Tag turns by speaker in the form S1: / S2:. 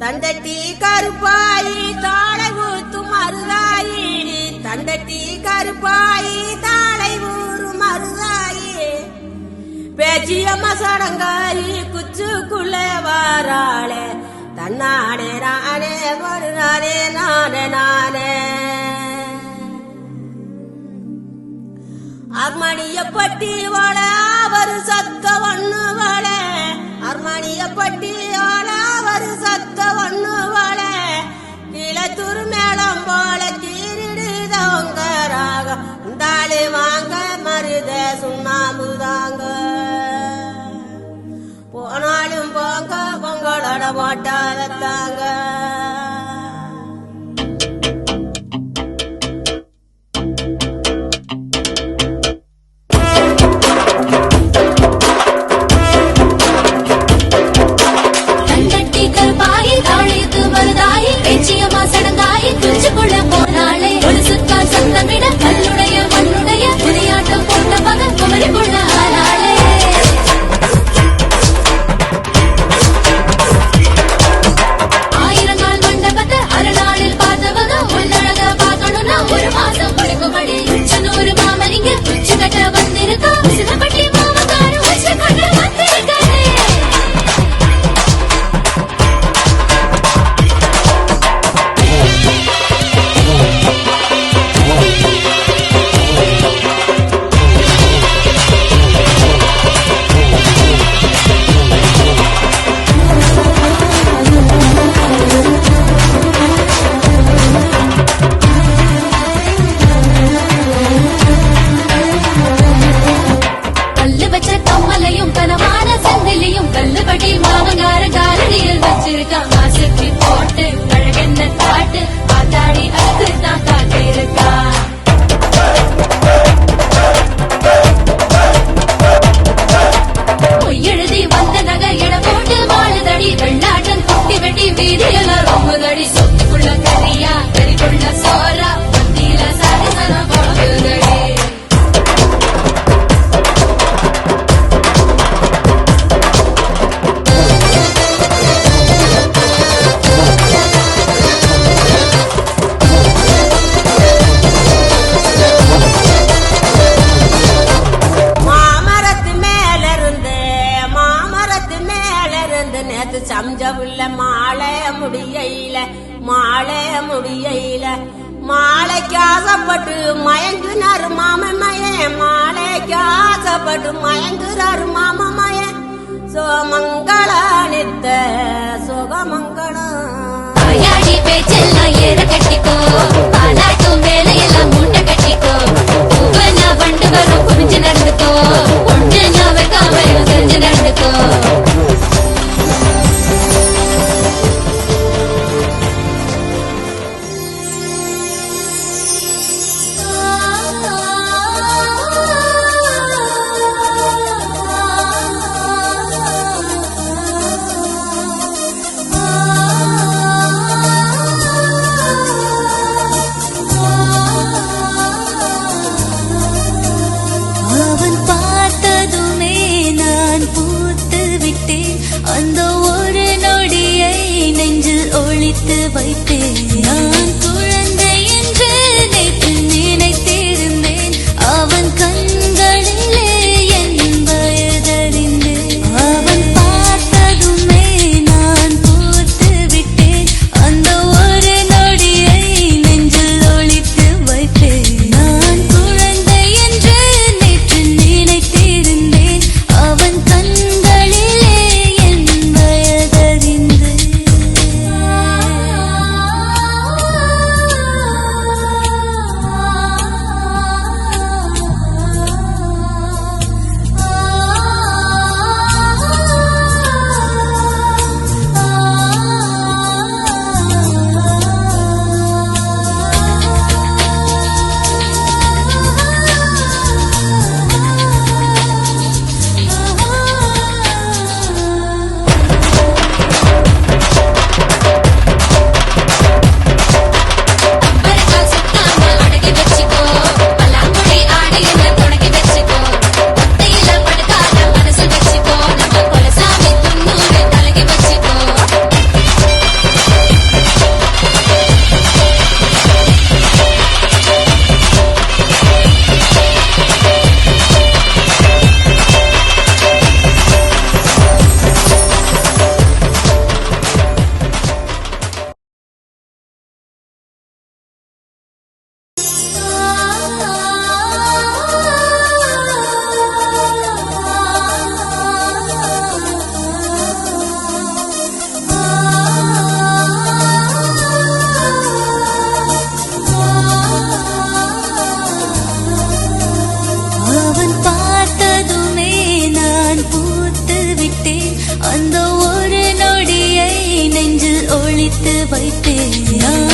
S1: தண்டட்டி கருப்பாயி தாளை ஊத்தும் மருதாயி தண்டட்டி கருப்பாயி தாளை ஊறும் மருதாயி பேச்சியம்மா சடங்காயி குச்சுக்குள்ள வாராளே தன்னானே நானே ஒரு நானே நானே நானே அர்மணிய பட்டி வாழ அவர் சத்த ஒண்ணு வாழ அர்மணிய பட்டி வாழ அவர் சத்த ஒண்ணு வாழ கீழத்தூர் மேளம் போல கீரிடுதவங்க ராக உண்டாளி வாங்க மருத சுண்ணாம்புதாங்க போனாலும் போங்க பொங்கலோட போட்டாதத்தாங்க சம்ஜவுள்ள மாலை முடியல மாலைக்கு ஆசைப்பட்டு மயங்குனாரு மாமமயன் மாலைக்கு ஆசைப்பட்டு மயங்குறாரு மாமமயன் சோமங்கள நித்த சுகமங்களம் பேச்செல்லாம் ஏற கட்டிக்கோ பாலாட்டும் வேலையெல்லாம் மூட்டை கட்டிக்கோ வண்டு வரும் புரிஞ்சு நடந்துக்கோ ஒன்று நான் வைக்காம தெரிஞ்சு நடந்துக்கோ அந்த ஒரு நொடியை நெஞ்சில் ஒளித்து வைத்தேன் நான் குழந்தை என்று நேற்று நினைத்திருந்தேன் அவன் கண்களிலே என் வயதறிந்தேன் அவன் பார்த்ததுமே நான் பூத்து விட்டேன் அந்த ஒரு நொடியை நெஞ்சில் ஒளித்து வைத்தேன் நான் குழந்தை என்று நேற்று நினைத்திருந்தேன் அவன் கண்களிலே வைத்தேன் நான்